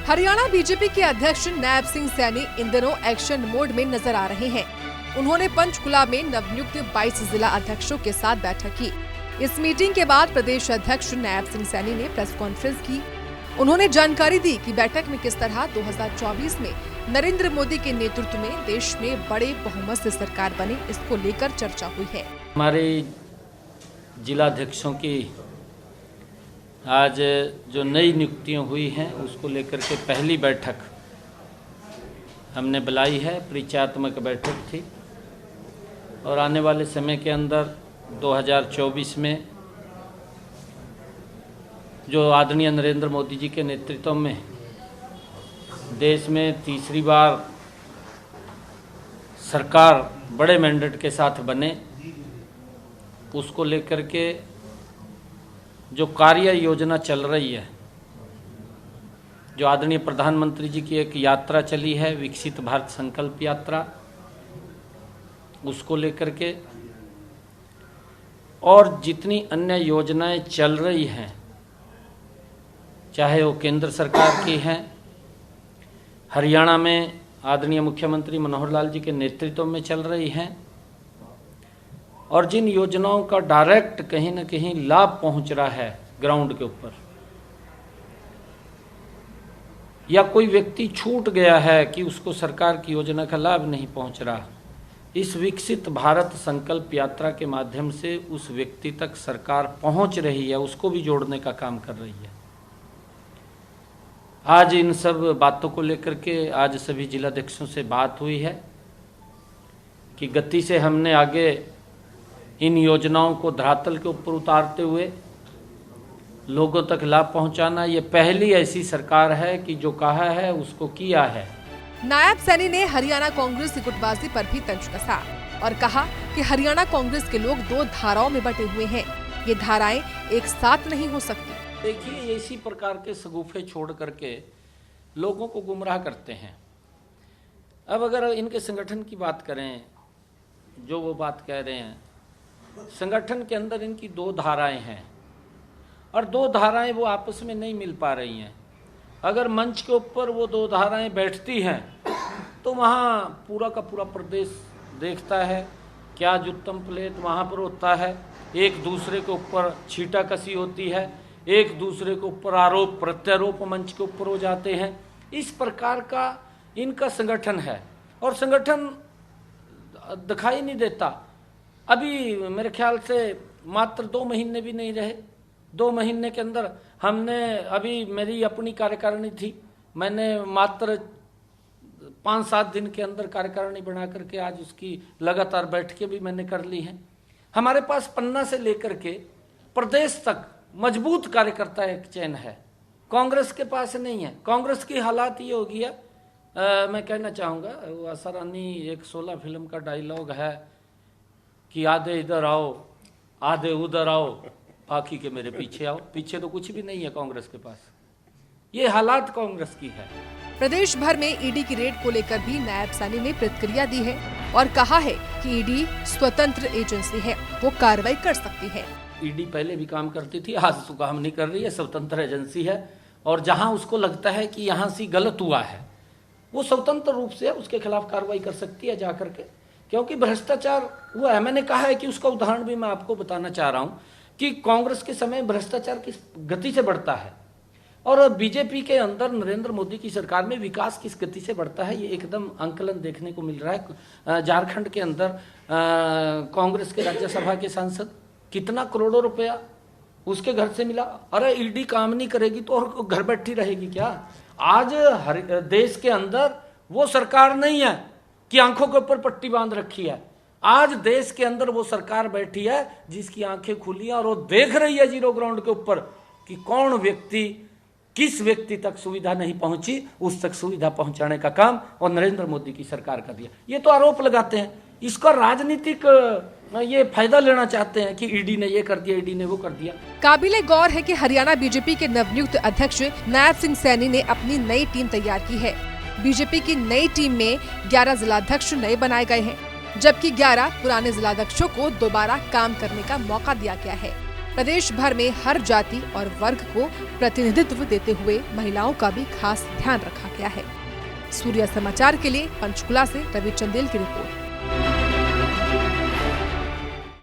Haryana BJP के अध्यक्ष नायब सिंह सैनी इन दिनों एक्शन मोड में नजर आ रहे हैं। उन्होंने पंचकुला में नवनियुक्त 22 जिला अध्यक्षों के साथ बैठक की। इस मीटिंग के बाद प्रदेश अध्यक्ष नायब सिंह सैनी ने प्रेस कॉन्फ्रेंस की। उन्होंने जानकारी दी कि बैठक में किस तरह 2024 में नरेंद्र मोदी के नेतृत्व में देश में बड़े बहुमत से सरकार बने, इसको लेकर चर्चा हुई है। हमारे जिला अध्यक्षों की आज जो नई नियुक्तियां हुई हैं उसको लेकर के पहली बैठक हमने बुलाई है। परिचयात्मक बैठक थी और आने वाले समय के अंदर 2024 में जो आदरणीय नरेंद्र मोदी जी के नेतृत्व में देश में तीसरी बार सरकार बड़े मैंडेट के साथ बने, उसको लेकर के जो कार्य योजना चल रही है, जो आदरणीय प्रधानमंत्री जी की एक यात्रा चली है विकसित भारत संकल्प यात्रा, उसको लेकर के और जितनी अन्य योजनाएं चल रही हैं, चाहे वो केंद्र सरकार की हैं, हरियाणा में आदरणीय मुख्यमंत्री मनोहर लाल जी के नेतृत्व में चल रही हैं, और जिन योजनाओं का डायरेक्ट कहीं न कहीं लाभ पहुंच रहा है ग्राउंड के ऊपर, या कोई व्यक्ति छूट गया है कि उसको सरकार की योजना का लाभ नहीं पहुंच रहा, इस विकसित भारत संकल्प यात्रा के माध्यम से उस व्यक्ति तक सरकार पहुंच रही है, उसको भी जोड़ने का काम कर रही है। आज इन सब बातों को लेकर के आज सभी जिलाध्यक्षों से बात हुई है कि गति से हमने आगे इन योजनाओं को धरातल के ऊपर उतारते हुए लोगों तक लाभ पहुंचाना। ये पहली ऐसी सरकार है कि जो कहा है उसको किया है। नायब सैनी ने हरियाणा कांग्रेस की गुटबाजी पर भी तंज कसा और कहा कि हरियाणा कांग्रेस के लोग दो धाराओं में बटे हुए हैं, ये धाराएं एक साथ नहीं हो सकती। देखिए, इसी प्रकार के सगुफे छोड़ करके लोगों को गुमराह करते हैं। अब अगर इनके संगठन की बात करें, जो वो बात कह रहे हैं, संगठन के अंदर इनकी दो धाराएं हैं और दो धाराएं वो आपस में नहीं मिल पा रही हैं। अगर मंच के ऊपर वो दो धाराएं बैठती हैं तो वहाँ पूरा का पूरा प्रदेश देखता है क्या जुत्तम प्लेट वहाँ पर होता है, एक दूसरे के ऊपर छींटाकशी होती है, एक दूसरे के ऊपर आरोप प्रत्यारोप मंच के ऊपर हो जाते हैं। इस प्रकार का इनका संगठन है और संगठन दिखाई नहीं देता। अभी मेरे ख्याल से मात्र 2 महीने भी नहीं रहे, 2 महीने के अंदर हमने, अभी मेरी अपनी कार्यकारिणी थी, मैंने मात्र 5-7 दिन के अंदर कार्यकारिणी बना करके आज उसकी लगातार बैठकें भी मैंने कर ली हैं। हमारे पास पन्ना से लेकर के प्रदेश तक मजबूत कार्यकर्ता एक चैन है, कांग्रेस के पास नहीं है। कांग्रेस की हालात ये हो गया, मैं कहना चाहूँगा, वो असरानी एक 16 फिल्म का डायलॉग है कि आधे इधर आओ आधे उधर आओ, बाकी के मेरे पीछे आओ। पीछे तो कुछ भी नहीं है कांग्रेस के पास, ये हालात कांग्रेस की है। प्रदेश भर में ईडी की रेड को लेकर भी नायब सैनी ने प्रतिक्रिया दी है और कहा है कि ईडी स्वतंत्र एजेंसी है, वो कार्रवाई कर सकती है। ईडी पहले भी काम करती थी, आज तो काम नहीं कर रही है, स्वतंत्र एजेंसी है और जहां उसको लगता है कि यहां से गलत हुआ है वो स्वतंत्र रूप से उसके खिलाफ कार्रवाई कर सकती है जाकर के, क्योंकि भ्रष्टाचार हुआ है। मैंने कहा है कि उसका उदाहरण भी मैं आपको बताना चाह रहा हूं कि कांग्रेस के समय भ्रष्टाचार किस गति से बढ़ता है और बीजेपी के अंदर नरेंद्र मोदी की सरकार में विकास किस गति से बढ़ता है, ये एकदम आंकलन देखने को मिल रहा है। झारखंड के अंदर कांग्रेस के राज्यसभा के सांसद कितना करोड़ों रुपया उसके घर से मिला। अरे ईडी काम नहीं करेगी तो और घर बैठी रहेगी क्या? आज हर देश के अंदर वो सरकार नहीं है कि आंखों के ऊपर पट्टी बांध रखी है। आज देश के अंदर वो सरकार बैठी है जिसकी आंखें खुली हैं और वो देख रही है जीरो ग्राउंड के ऊपर कि कौन व्यक्ति किस व्यक्ति तक सुविधा नहीं पहुंची, उस तक सुविधा पहुंचाने का काम और नरेंद्र मोदी की सरकार का दिया। ये तो आरोप लगाते हैं, इसका राजनीतिक ये फायदा लेना चाहते हैं कि ईडी ने ये कर दिया, ईडी ने वो कर दिया। काबिले गौर है कि हरियाणा बीजेपी के नवनियुक्त अध्यक्ष नायब सिंह सैनी ने अपनी नई टीम तैयार की है। बीजेपी की नई टीम में 11 जिलाध्यक्ष नए बनाए गए हैं, जबकि 11 पुराने जिलाध्यक्षों को दोबारा काम करने का मौका दिया गया है। प्रदेश भर में हर जाति और वर्ग को प्रतिनिधित्व देते हुए महिलाओं का भी खास ध्यान रखा गया है। सूर्य समाचार के लिए पंचकुला से रवि चंदेल की रिपोर्ट।